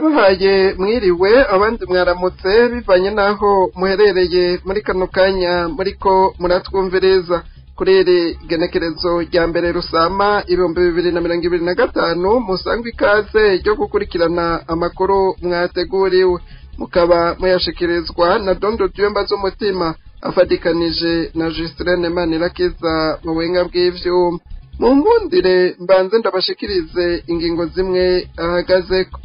ndabahaye mwiriwe abandi mwaramutse bivanye naho muherereye muri kano kanya muriko muratwumviriza kuri iri genekerezo rya mbere Rusama 2025 musangwa ikaze ryo gukurikirana amakuru mwateguriwe mukaba muyashikirizwa na Dondo Tuyemba z'umutima afadikanije na Justine Manirakiza mu buhinga bw'ivyuma. Mu mbundire mbanze ndabashikirize ingingo zimwe ahagazeko.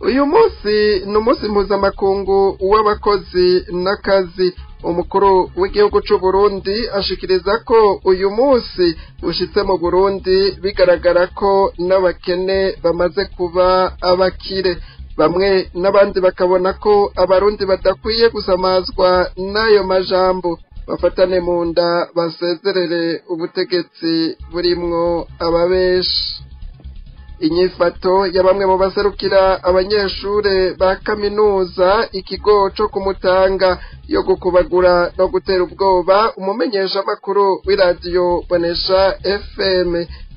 Uyu munsi ni umunsi mpuzamakungu w'abakozi n'akazi. Umukuru w'igihugu c'u Burundi ashikiriza ko uyu munsi ushitse mu Burundi bigaragara ko n'abakene bamaze kuba abakire. Bamwe n'abandi bakabona ko abarundi badakwiye gusamazwa n'ayo majambo, bafatane mu nda basezerere ubutegetsi burimwo ababeshi. Inyifato ya bamwe mu baserukira abanyeshure ba kaminuza ikigo co kumutanga yo gukubagura no gutera ubwoba umumenyesha makuru w'iradiyo Bonesha FM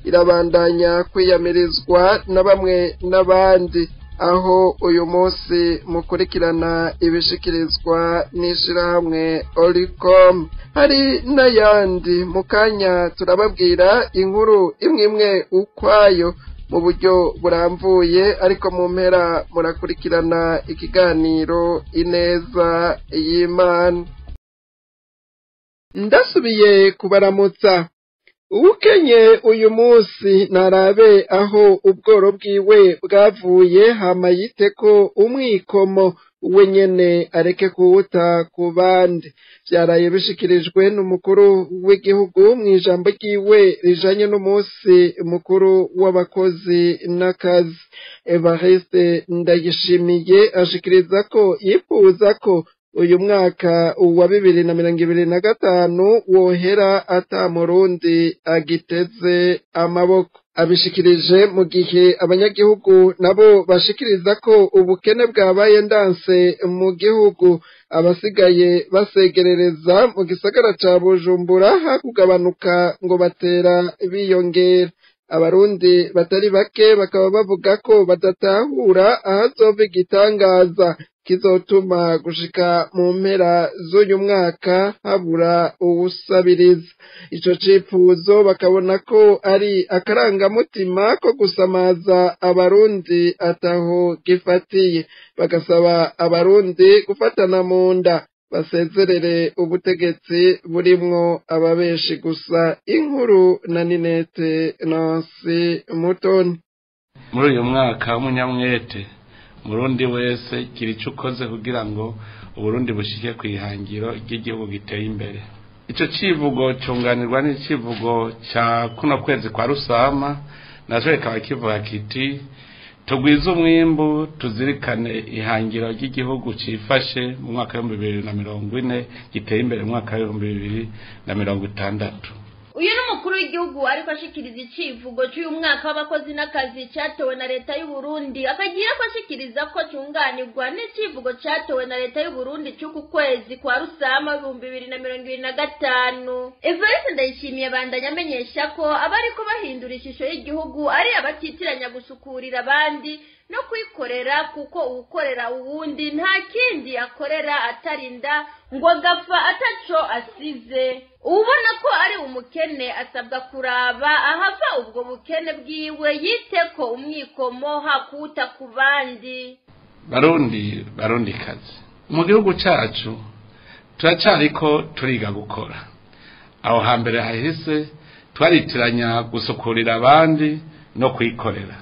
irabandanya kwiyamirizwa na bamwe n'abandi, aho uyu munsi mukurikirana ibishikirizwa n'ishirahamwe Oricom. Hari n'ayandi mukanya turababwira inkuru imwe ukwayo mu buryo buramvuye, ariko mu mpera murakurikirana ikiganiro Ineza y'Imana. Ndasubiye kubaramutsa. Ukenye uyu munsi narabe aho ubworo bwiwe bwavuye, hama yiteko umwikomo we nyene areke kuwuta ku bandi. Vyaraye bishikirijwe n'umukuru w'igihugu mw'ijambo ryiwe rijanye n'umunsi mukuru w'abakozi n'akazi. Evariste Ndayishimiye ashikiriza ko yifuza ko uyu mwaka wa 2025 wohera ata Murundi agiteze amaboko. Abishikirije mu gihe abanyagihugu nabo bashikiriza ko ubukene bwabaye ndanse mu gihugu, abasigaye basegerereza mu gisagara ca Bujumbura hakugabanuka ngo batera biyongera. Abarundi batari bake bakaba bavuga ko badatahura ahazova igitangaza kizotuma gushika mu mpera z'uyu mwaka habura uwusabiriza. Ico cifuzo bakabona ko ari akarangamutima ko gusamaza abarundi ataho gifatiye, bagasaba abarundi gufatana mu nda basezerere ubutegetsi burimwo ababeshi gusa. Inkuru na Ninete Nancy Mutoni. Muri uyu mwaka w'umunyamwete Murundi wese kiri cukoze kugira ngo Uburundi bushike kwihangiro ry'igihugu giteye imbere. Ico civugo cunganirwa n'icivugo ca kuno kwezi kwa Rusama, nazo kikaba kivuga kiti tugwiza umwimbu tuzirikane ihangiro ry'igihugu cifashe mu mwaka wa 2040 giteye imbere mu mwaka wa 2060. Uyu n'umukuru w'igihugu ariko ashikiriza icivugo cy'uyu mwaka w'abakozi n'akazi cyatowe na leta y'u Burundi, akagira ko ashikiriza ko cunganirwa n'icivugo cyatowe na leta y'u Burundi cy'uku kwezi kwa Rusama 2025. Evariste Ndayishimiye bandanya amenyesha ko abariko bahindura ishusho y'igihugu ari abatitiranya gusukurira abandi no kwikorera, kuko uwukorera uwundi nta kindi akorera atarinda ngo agapfa ataco asize. Ubona ko ari umukene asabwa kuraba ahava ubwo bukene bwiwe yiteko umwikomo hakuta ku bandi. Barundi kazi mu gihugu cacu turacariko turiga gukora. Aho hambere hahise twaritiranya gusukurira abandi no kwikorera.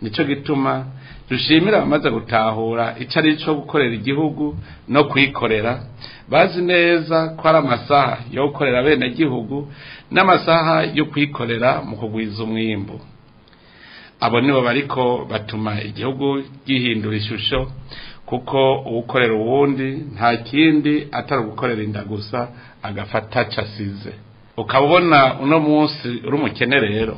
Nico gituma dushimira abamaze gutahura icari cyo gukorera igihugu no kwikorera, bazi neza ko ari amasaha yo gukorera bene gihugu n'amasaha yo kwikorera mu kugwiza umwimbu. Abo nibo bariko batuma igihugu gihindura ishusho, kuko uwukorera uwundi nta kindi atari gukorera inda gusa agafata casize. Ukabona uno munsi uri umukene rero,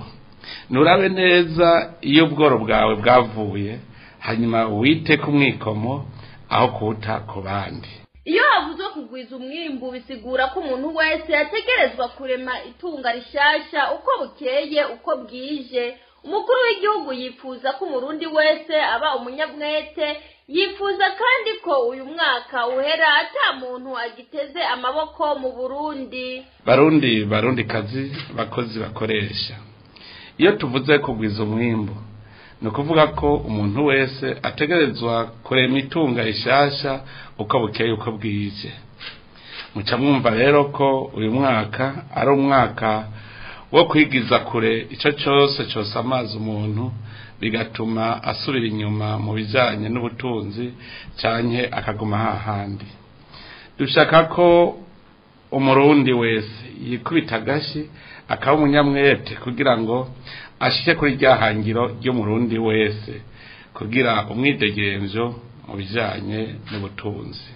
nurabe neza iyo ubworo bwawe bwavuye, hanyuma wite ku mwikomo aho kuta ku bandi. Iyo havuzwe kugwiza umwimbu bisigura ko umuntu wese yategerezwa kurema itunga rishasha uko bukeye uko bwije. umukuru w'igihugu yifuza ko umurundi wese aba umunyamwete, yifuza kandi ko uyu mwaka uhera ata muntu agiteze amaboko mu Burundi. Barundi kazi bakozi bakoresha, iyo tuvuze kugwiza umwimbo no kuvuga ko umuntu wese ategerezwa kurema itunga ishasha uko bukeye uko bwije. Muca mwumva rero ko uyu mwaka ari umwaka wo kwigiza kure ico cyose amazi umuntu, bigatuma asubira inyuma mu bijanye n'ubutunzi canke akaguma hahandi. Dushaka ko umurundi wese yikubita agashi akaba umunyamwete kugira ngo ashike kuri ryahangiro ry'umurundi wese, kugira umwidegenzo mu bijanye n'ubutunzi.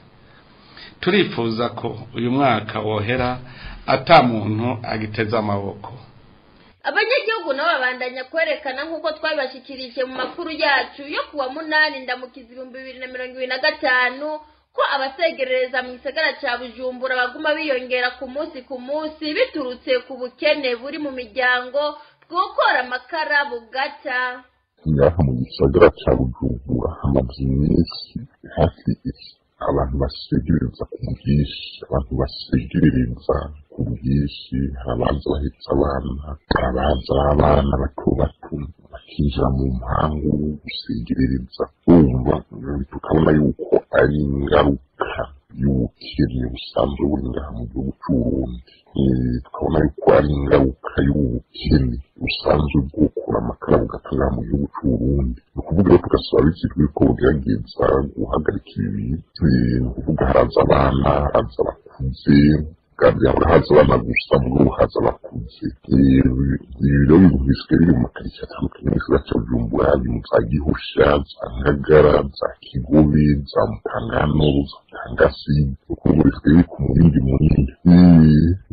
Turifuza ko uyu mwaka wohera ata muntu agiteza amaboko. Abanyagihugu nabo babandanya kwerekana nk'uko twabibashikirije mu makuru yacu yo kuwa 8 Ndamukizi 2025 ko abasegerereza mu gisagara ca Bujumbura baguma biyongera ku munsi biturutse ku bukene buri mu miryango bwokora amakara bugata. Ngaha mu gisagara ca Bujumbura hamaze iminsi hafi abantu basegerereza ku bwinshi, abaza bahetse abana bato bakinjira mu mpangu gusegerereza. Urumva tukabona yuko ari ingaruka y'ubukene busanzwe buri ngaha mu gihugu c'Uburundi. Tukabona yuko ari ingaruka y'ubukene busanzwe bwokora amakara bugatanga mu gihugu c'Uburundi. Ni ukuvuga rero tugasaba bizirwe ko bugerageza guhagarika ibi. Ni ukuvuga haraza abana, haraza abakuze, kandi haza abana gusa muri haza abakuze. Rero ibintu bisigaye biri mu makaritsiye atandukanye mu gisagara ca Bujumbura, mu za Gihosha, za Ngagara, za Kigobe, za Mutangano, za Tangasi. Ukuvuga bisigaye biri ku murindi munini.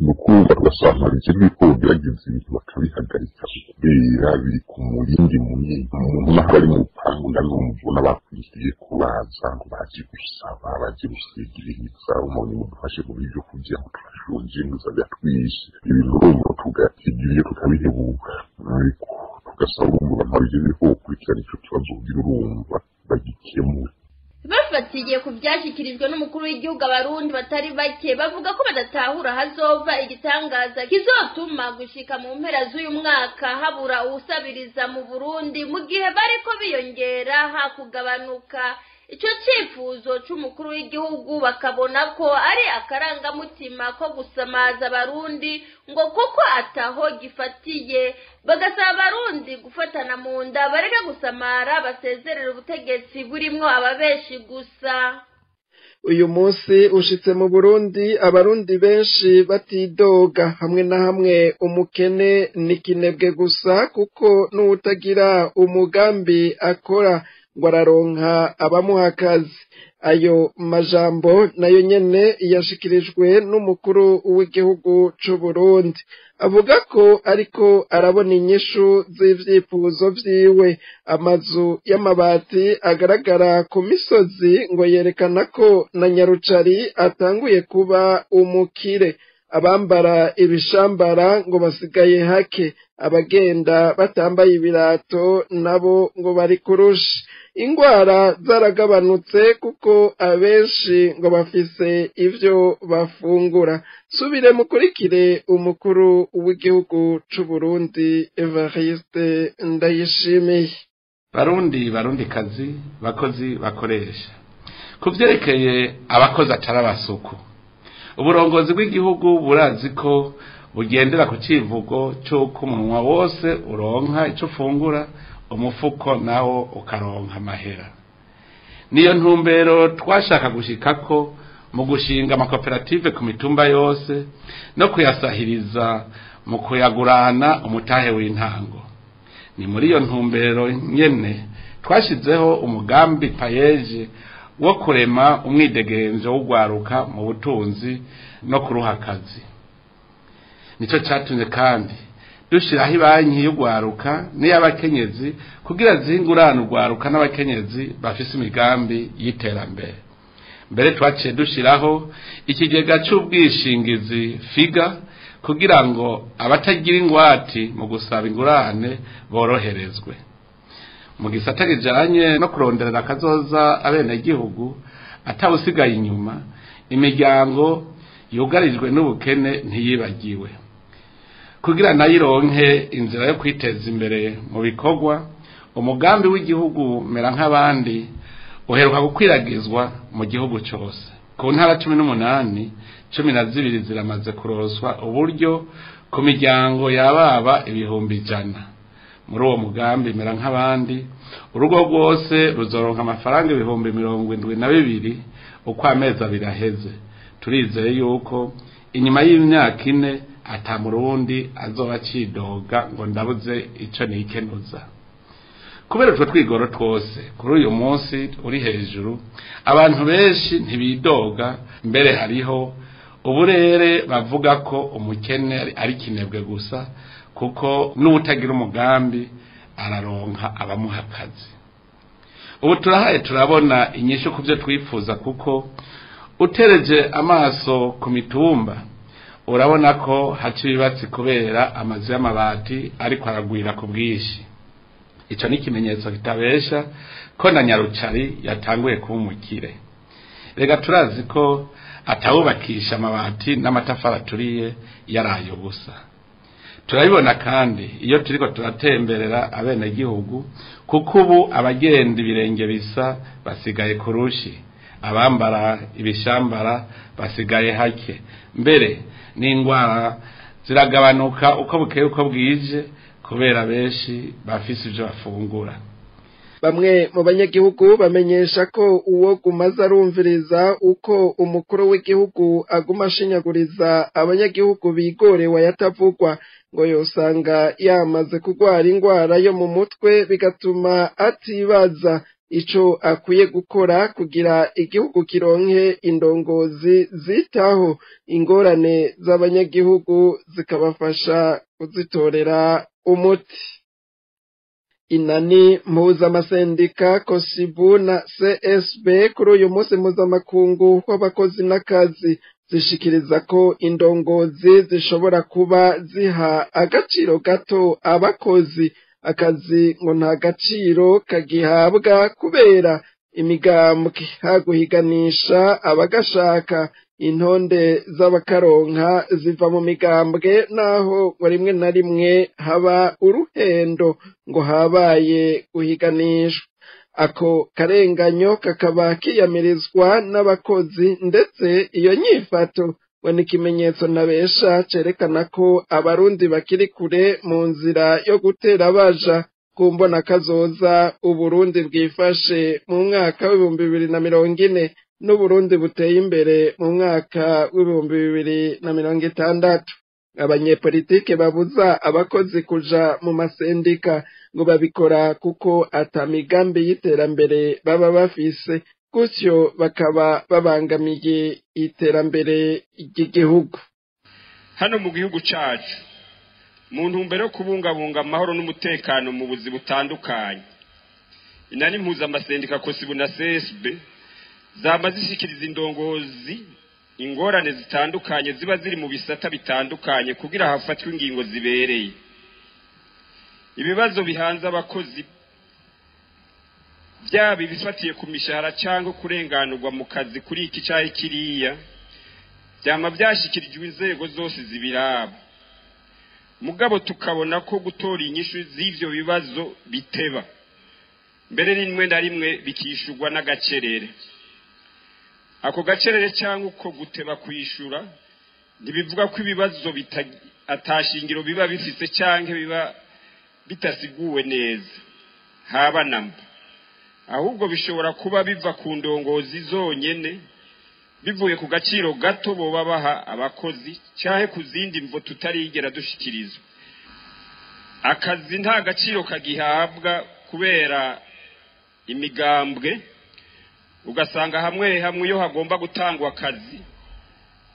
Ni ukuvuga tugasaba bizirwe ko bugerageza ibintu bakabihagarika kubera biri ku murindi munini. Umuntu naho ari mu rupangu ndamubona bakwiye kubaza ngo baje gusaba, baje gusegereza, umuntu mudufashe mu byo kugira ngo turashonje nguzabya twishe. Ibintu rero tugategeye tukabihebuka, ariko tugasaba umuntu amabijije ko gukurikirana ico kibazo kugira urumva bagikemura. Bafatiye ku byashyikirijwe n'umukuru w'igihugu, abarundi batari bake bavuga ko badatahura hazova igitangaza kizotuma gushika mu mpera z'uyu mwaka habura uwusabiriza mu Burundi mu gihe bariko biyongera hakugabanuka. Ico cifuzo c'umukuru w'igihugu bakabona ko ari akarangamutima ko gusamaza abarundi ngo kuko ataho gifatiye, bagasaba abarundi gufatana mu nda bareke gusamara, basezerera ubutegetsi burimwo ababeshi gusa. Uyu munsi ushitse mu Burundi, abarundi benshi batidoga, hamwe na hamwe umukene n'ikinebwe gusa kuko n'utagira umugambi akora ngo araronka abamuha akazi. Ayo majambo nayo nyene yashikirijwe n'umukuru w'igihugu c'u Burundi, avuga ko ariko arabona inyishu z'ivyifuzo vyiwe. Amazu y'amabati agaragara ku misozi ngo yerekana ko na Nyarucari atanguye kuba umukire. Abambara ibishambara ngo basigaye hake, abagenda batambaye ibirato nabo ngo bari kurusha. Ingwara zaragabanutse kuko abenshi ngo bafise ivyo bafungura. Subire mukurikire umukuru w'igihugu c'u Burundi Evariste Ndayishimiye. Barundi kazi bakozi bakoresha, kuvyerekeye abakozi atarabasuku, uburongozi bw'igihugu burazi ko bugendera ku civugo c'uko umunwa wose uronka ico ufungura, umufuko nawo ukaronka amahera. Niyo ntumbero twashaka gushikako mu gushinga amakoperative ku mitumba yose no kuyasahiriza mu kuyagurana umutahe w'intango. Ni muri iyo ntumbero nyene twashizeho umugambi payeje wo kurema umwidegenzo w'ugwaruka mu butunzi no kuruha akazi. Nico catumye kandi dushiraho ibanki y'ugwaruka n'iy'abakenyezi kugira zingurane ugwaruka n'abakenyezi bafise imigambi y'iterambere. Mbere twaciye dushiraho ikigega c'ubwishingizi FIGA kugira ngo abatagira ingwati mu gusaba ingurane boroherezwe. Mu gisata kijanye no kuronderera akazoza abenegihugu atawusigaye inyuma, imiryango yugarijwe n'ubukene ntiyibagiwe. Kugira nayironke inzira yo kwiteza imbere mu bikorwa, umugambi w'igihugu mera nk'abandi uheruka gukwiragizwa mu gihugu cyose. Ku ntara 18, 12 ziramaze kuroswa uburyo ku miryango yababa ibihumbi 100. Muri uwo mugambi mera nk'abandi, urugo rwose ruzoronka amafaranga ibihumbi 72 uko amezi abiri aheze. Turizeye yuko inyuma y'imyaka 4 ata murundi azoba cidoga ngo ndabuze ico nikenuza. Kubera utwo twigoro twose kuri uyu munsi uri hejuru, abantu benshi ntibidoga, mbere hariho uburere bavuga ko umukene ari kinebwe gusa, kuko n'ubutagira umugambi araronka abamuha akazi. Ubu turahaye turabona inyishu ku byo twifuza, kuko utereje amaso ku mitumba urabona ko haci bibatsi kubera amazi y'amabati ariko aragwira ku bwishi. Ico ni kimenyetso kitabesha ko na Nyarucari yatanguye kumukire. Rega turazi ko atawubakisha amabati n'amatafari aturiye yarayo gusa. Turabibona kandi iyo turiko turatemberera abenegihugu, kuko ubu abagenda ibirenge bisa basigaye kurushi, abambara ibishambara basigaye hake, mbere n'ingwara ziragabanuka uko bukeye uko bwije, kubera benshi bafise ivyo bafungura. Bamwe mu banyagihugu bamenyesha ko uwo gumaza arumviriza uko umukuru w'igihugu aguma ashinyaguriza abanyagihugu bigorewe yatavugwa, ngo yosanga yamaze kugwara ingwara yo mu mutwe, bigatuma atibaza ico akwiye gukora kugira igihugu kironke indongozi zitaho ingorane z'abanyagihugu zikabafasha kuzitorera umuti. Inani mpuzamasendica Kosibu na CSB kuri uyu munsi mpuzamakungu w'abakozi n'akazi zishikiriza ko indongozi zishobora kuba ziha agaciro gato abakozi. Akazi ngo nta gaciro kagihabwa kubera imigambwe haguhiganisha abagashaka. Intonde z'abakaronka ziva mu migambwe, naho ngo rimwe na rimwe haba uruhendo ngo habaye guhiganishwa. Ako karenganyo kakaba kiyamirizwa n'abakozi, ndetse iyo nyifato ngo ni ikimenyetso nabesha cerekana ko abarundi bakiri kure mu nzira yo gutera baja ku mbona kazoza Uburundi bwifashe mu mwaka w'2040 n'Uburundi buteye imbere mu mwaka w'2060. Abanyepolitike babuza abakozi kuja mu masendika ngo babikora kuko atamigambi y'iterambere baba bafise, gutyo bakaba babangamiye iterambere ry'igihugu. Hano mu gihugu cacu mu ntumbero yo kubungabunga amahoro n'umutekano mu buzi butandukanye, inani mpuzamasendica Kosibu na CSB zaba zishikiriza indongozi ingorane zitandukanye ziba ziri mu bisata bitandukanye kugira hafatwe ingingo zibereye. Ibibazo bihanze abakozi byaba bifatiye ku mishahara cyangwa kurenganurwa mu kazi kuri iki cyahe kiriya, byama byashikirijwe inzego zose zibiraba. Mugabo tukabona ko gutora inyishu z'ivyo bibazo biteba, mbere rimwe na rimwe bikishurwa n'agacerere. Ako gacerere cyangwa uko guteba kwishura ntibivuga ko ibibazo atashingiro biba bifise cyangwa biba bitasiguwe neza haba namba, ahubwo bishobora kuba biva ku ndongozi zonyene, bivuye ku gaciro gato boba baha abakozi cyahe ku zindi mvo tutarigera dushikirizwa. Akazi nta gaciro kagihabwa kubera imigambwe, ugasanga hamwe hamwe iyo hagomba gutangwa akazi,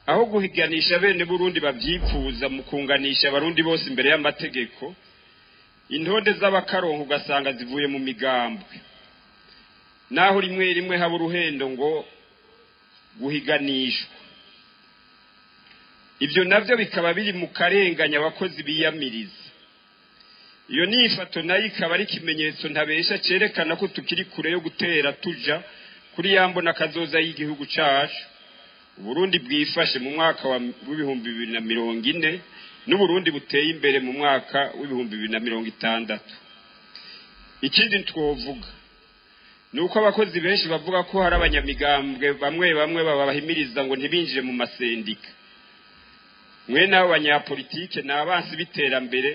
aho guhiganisha bene Burundi bavyifuza mu kunganisha abarundi bose imbere y'amategeko, intonde z'abakaronka ugasanga zivuye mu migambwe, naho rimwe rimwe haba uruhendo ngo guhiganishwa. ibyo navyo bikaba biri mu karenganya abakozi biyamiriza. Iyo nifato nayo ikaba ari ikimenyetso ntabesha cerekana ko tukiri kure yo gutera tuja kuri yambona kazoza y'igihugu cacu. Uburundi bwifashe mu mwaka wa 2040 n'Uburundi buteye imbere mu mwaka wa 2060. Ikindi twovuga nuko abakozi benshi bavuga ko hari abanyamigambwe bamwe babahimiriza ngo ntibinjire mu masendika. Mwe nabo banyapolitike n'abansi biterambere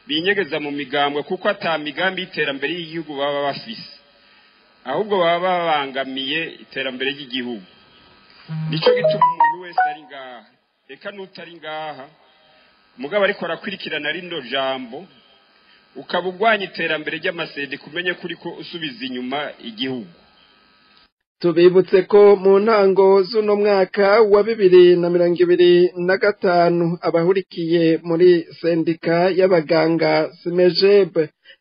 binyegeza mu migambwe kuko atamigambi iterambere y'igihugu baba bafise, ahubwo baba babangamiye iterambere ry'igihugu. Nico gituma umuntu wese ari ngaha, eka n'utari ngaha mugabo ariko arakwirikirana rino jambo ukabugwanya iterambere ry'amasendika kumenye kuri ko usubiza inyuma igihugu. Tubibutse ko mu ntango z'uno mwaka wa 2025 abahurikiye muri sendika y'abaganga SMEJEB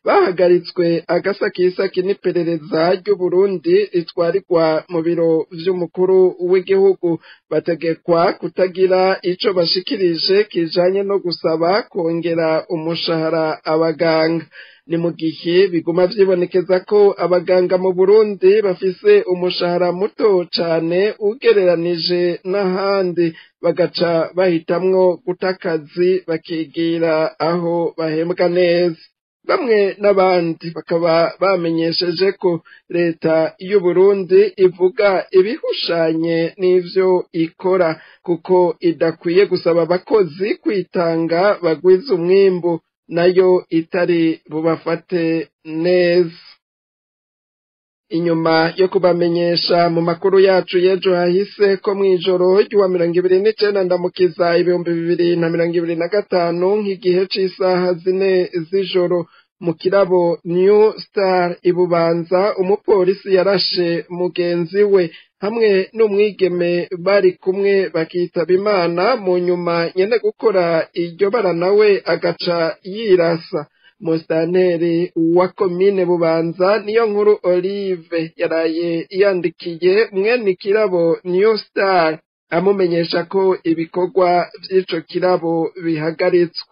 bahagaritswe agasakisaki n'iperereza ry'Uburundi ritwarirwa mu biro vy'umukuru w'igihugu, bategekwa kutagira ico bashikirije kijanye no gusaba kongera umushahara abaganga. Ni mu gihe biguma vyibonekeza ko abaganga mu Burundi bafise umushahara muto cane ugereranije n'ahandi, bagaca bahitamwo guta akazi bakigira aho bahembwa neza. Bamwe n'abandi bakaba bamenyesheje ko leta y'u Burundi ivuga ibihushanye n'ivyo ikora, kuko idakwiye gusaba abakozi kwitanga bagwiza umwimbu nayo itari bubafate neza. Inyuma yo kubamenyesha mu makuru yacu y'ejo hahise ko mw'ijoro ry'uwa 29 ndamukiza 2025 nk'igihe c'isaha 4 z'ijoro mu kirabo New Star Ibubanza, umupolisi yarashe mugenzi we hamwe n'umwigeme bari kumwe bakitaba Imana, mu nyuma nyene gukora iryo bara nawe agaca yirasa. Musitanteri wa komine Bubanza niyo nkuru Olive yaraye yandikiye mwene kirabo New Star amumenyesha ko ibikorwa vy'ico kirabo bihagaritswe.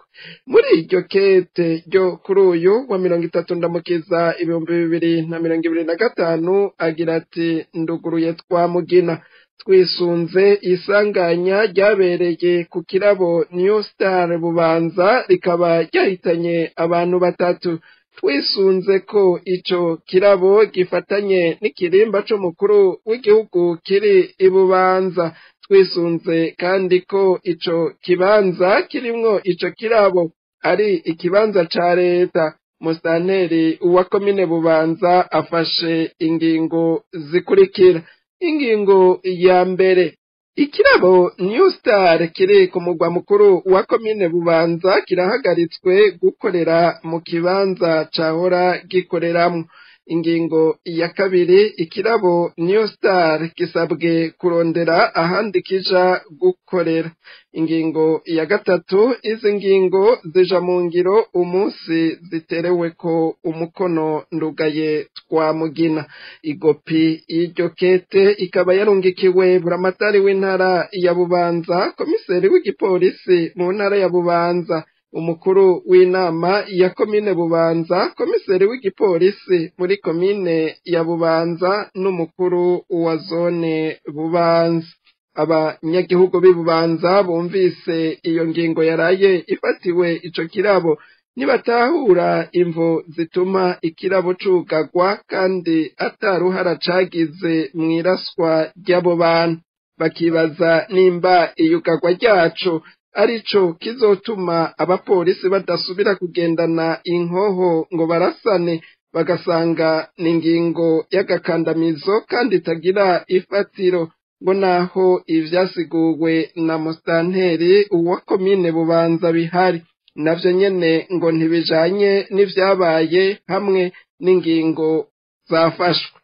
Muri iryo kete ryo kuri uyu wa 30 ndamukiza 2025 agira ati nduguruye twamugina twisunze isanganya ryabereye ku kirabo New Star Bubanza rikaba ryahitanye abantu 3. Twisunze ko ico kirabo gifatanye n'ikirimba c'umukuru w'igihugu kiri Ibubanza. Twisunze kandi ko ico kibanza kirimwo ico kirabo ari ikibanza ca leta. Musitanteri wa komine Bubanza afashe ingingo zikurikira. Ingingo ya mbere, ikirabo New Star kiri ku mugwa mukuru wa komine Bubanza kirahagaritswe gukorera mu kibanza cahora gikoreramwo. Ingingo ya kabiri, ikirabo New Star gisabwe kurondera ahandi kija gukorera. Ingingo ya gatatu, izi ngingo zija mu ngiro umunsi zitereweko umukono Ndugaye Twamugina. Igopi y'iryo kete ikaba yarungikiwe buramatari w'intara ya Bubanza, komiseri w'igipolisi mu ntara ya Bubanza, umukuru w'inama ya komine Bubanza, komiseri w'igipolisi muri komine ya Bubanza n'umukuru wa zone Bubanza. Abanyagihugu b'Ibubanza bumvise iyo ngingo yaraye ifatiwe ico kirabo nibatahura imvo zituma ikirabo cugagwa kandi ataruhara cagize mw'iraswa ry'abo bantu, bakibaza nimba iyugagwa ryaco arico kizotuma abapolisi badasubira kugendana inkoho ngo barasane, bagasanga ni ingingo y'agakandamizo kandi itagira ifatiro, ngo naho ivyasiguwe na musitanteri wa komine Bubanza bihari navyo nyene ngo ntibijanye n'ivyabaye hamwe n'ingingo zafashwe.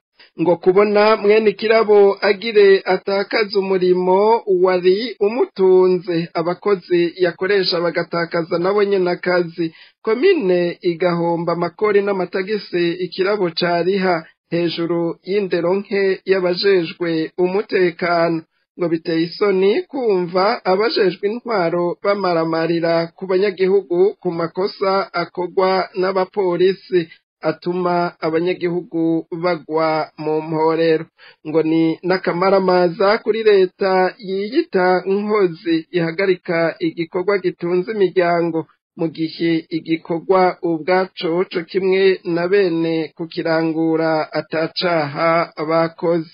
Ngo kubona mwene kirabo agire atakaza umurimo wari umutunze, abakozi yakoresha bagatakaza nabo nyene akazi, komine igahomba amakori n'amatagisi ikirabo cariha hejuru y'indero nke y'abajejwe umutekano. ngo biteye isoni kumva abajejwe intwaro bamaramarira ku banyagihugu ku makosa akorwa n'abapolisi atuma abanyagihugu bagwa mu mporero, ngo ni n'akamaramaza kuri leta yiyita nkozi ihagarika igikorwa gitunze imiryango mu gihe igikorwa ubwaco co kimwe na bene kukirangura atacaha bakoze.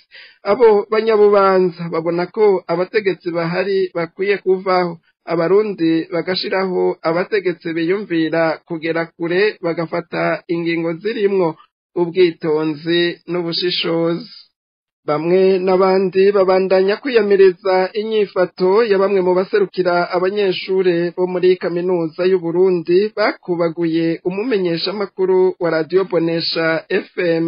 Abo banyabubanza babona ko abategetsi bahari bakwiye kuvaho, abarundi bagashiraho abategetsi biyumvira kugera kure bagafata ingingo zirimwo ubwitonzi n'ubushishozi. Bamwe n'abandi babandanya kwiyamiriza inyifato ya bamwe mu baserukira abanyeshure bo muri kaminuza y'u Burundi bakubaguye umumenyeshamakuru wa Radio Bonesha FM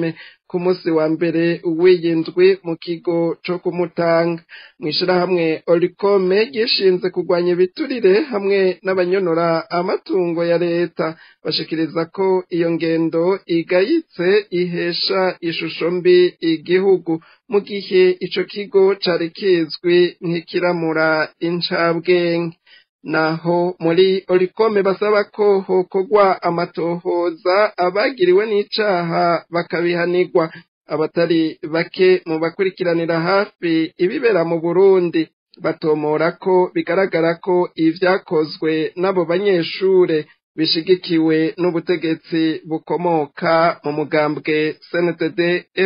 ku munsi wa mbere w'iyindwi mu kigo co kumutanga. Mw'ishirahamwe Orikome gishinze kurwanya ibiturire hamwe n'abanyonora amatungo ya leta bashikiriza ko iyo ngendo igayitse ihesha ishusho mbi igihugu, mu gihe ico kigo cari kizwi nk'ikiramura incabwenge. Naho muri Orikome basaba ko hokorwa amatohoza abagiriwe n'icaha bakabihanirwa. Abatari bake mu bakurikiranira hafi ibibera mu Burundi batomora ko bigaragara ko ivyakozwe n'abo banyeshure bishigikiwe n'ubutegetsi bukomoka mu mugambwe CNDD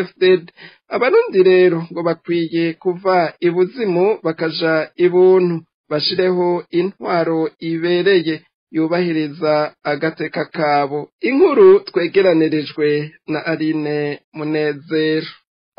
FDD. Abarundi rero ngo bakwiye kuva ibuzimu bakaja ibuntu, bashireho intwaro ibereye yubahiriza agateka kabo. Inkuru twegeranirijwe na Aline Munezero.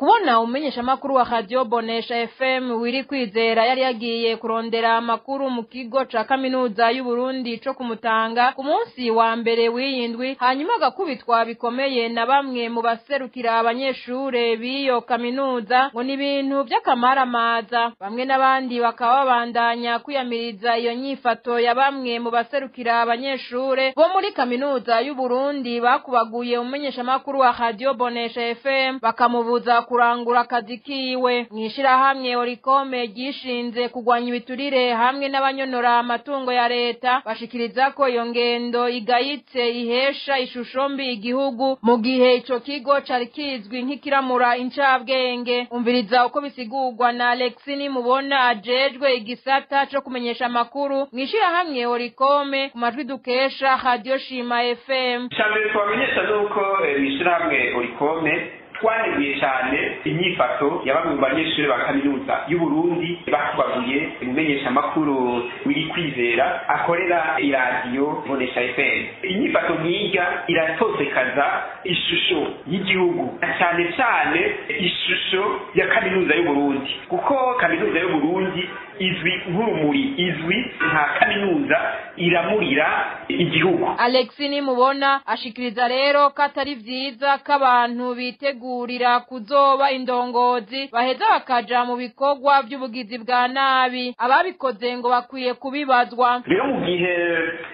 Kubona umenyeshamakuru wa Radio Bonesha FM wiri kwizera yari yagiye kurondera amakuru mu kigo ca kaminuza y'u Burundi co kumutanga ku munsi wa mbere w'iyindwi, hanyuma agakubitwa bikomeye na bamwe mu baserukira abanyeshure b'iyo kaminuza ngo ni ibintu vy'akamaramaza. Bamwe n'abandi bakaba babandanya kwiyamiriza iyo nyifato ya bamwe mu baserukira abanyeshure bo muri kaminuza y'u Burundi bakubaguye umenyeshamakuru wa Radio Bonesha FM bakamubuza kurangura akazi kiwe. Mw'ishirahamwe Orikome gishinze kurwanya ibiturire hamwe n'abanyonora amatungo ya leta bashikiriza ko iyo ngendo igayitse ihesha ishusho mbi igihugu, mu gihe ico kigo cari kizwi nk'ikiramura incabwenge. Umviriza uko bisigurwa na Alexini Mubona ajejwe igisata co kumenyesha amakuru mw'ishirahamwe Orikome ku majwi dukesha Radio Shima FM. Cyambere twamenyesha nuko mw'ishirahamwe Orikome twaneguye cyane inyifato ya bamwe mu banyeshuri ba kaminuza y'u Burundi bakubaguye umumenyesha makuru wiri kwizera akorera iradiyo Bonesha FM. Inyifato nk'iya iratosekaza ishusho y'igihugu, cyane cyane ishusho ya kaminuza y'u Burundi, kuko kaminuza y'u Burundi izwi nk'urumuri, izwi nka kaminuza iramurira igihugu. Alexini Mubona ashikiriza rero ko atari vyiza ko abantu bitegurira kuzoba indongozi baheza bakaja mu bikorwa by'ubugizi bwa nabi. Ababikoze ngo bakwiye kubibazwa. Rero mu gihe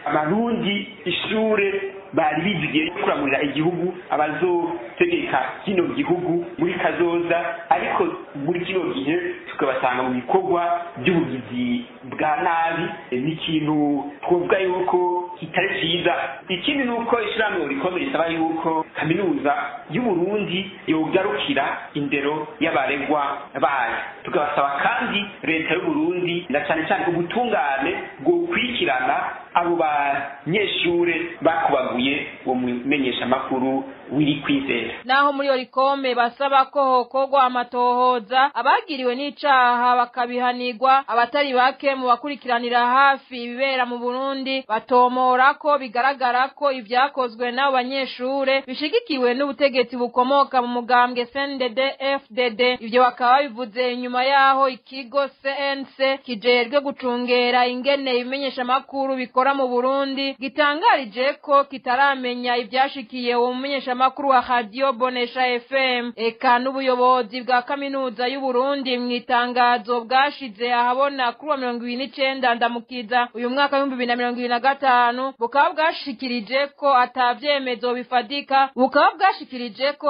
abarundi ishure bari bizigiye kuramurira igihugu, abazotegeka kino gihugu muri kazoza, ariko muri kino gihe tukabasanga mu bikorwa by'ubugizi bwa nabi, n'ikintu twovuga yuko kitari cyiza. Ikindi nuko ishirahamwe rikomeye risaba yuko kaminuza y'u Burundi yogarukira indero y'abaregwa bayo. Tukabasaba kandi leta y'u Burundi na cyane cyane ubutungane bwo kwikirana abo banyeshure bakubaguye uwo mumenyesha makuru wiri kwizera. Naho muri Orikome basaba ko hokorwa amatohoza abagiriwe n'icaha bakabihanirwa. Abatari bake mu bakurikiranira hafi ibibera mu Burundi batomora ko bigaragara ko ivyakozwe n'abo banyeshure bishigikiwe n'ubutegetsi bukomoka mu mugambwe CNDD FDD. Ivyo bakaba bivuze nyuma yaho ikigo CNC kijerwe gucungera ingene ibimenyesha makuru bikora mu Burundi gitangarije ko kitaramenya ivyashikiye uwo mumenyesha umumenyeshamakuru wa Radio Bonesha FM eka n'ubuyobozi bwa kaminuza y'u Burundi mu itangazo bwashize ahabona kuri wa 29 ndamukiza uyu mwaka wa 2025 bukaba bwashikirije ko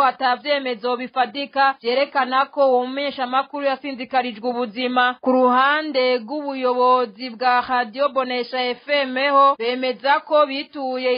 atavyemezo bifadika vyerekana ko uwo mumenyeshamakuru yasinzikarijwe ubuzima. Ku ruhande rw'ubuyobozi bwa Radio Bonesha FM ho bemeza ko bituye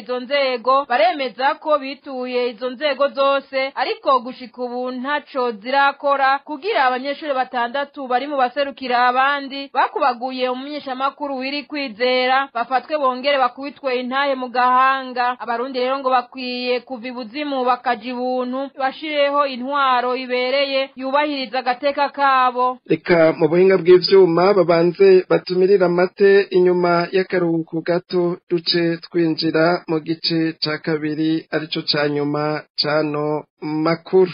izo nzego zose ariko gushika ubu ntaco zirakora kugira abanyeshuri batandatu bari mu baserukira abandi bakubaguye umumenyeshamakuru wiri kwizera bafatwe bongere bakubitwe intahe mu gahanga. Abarundi rero ngo bakwiye kuva ibuzimu bakaja ibuntu bashireho intwaro ibereye yubahiriza agateka kabo. Reka mu buhinga bw'ivyuma babanze batumirira amate inyuma y'akaruhuko gato duce twinjira mu gice ca kabiri arico ca nyuma cano makuru.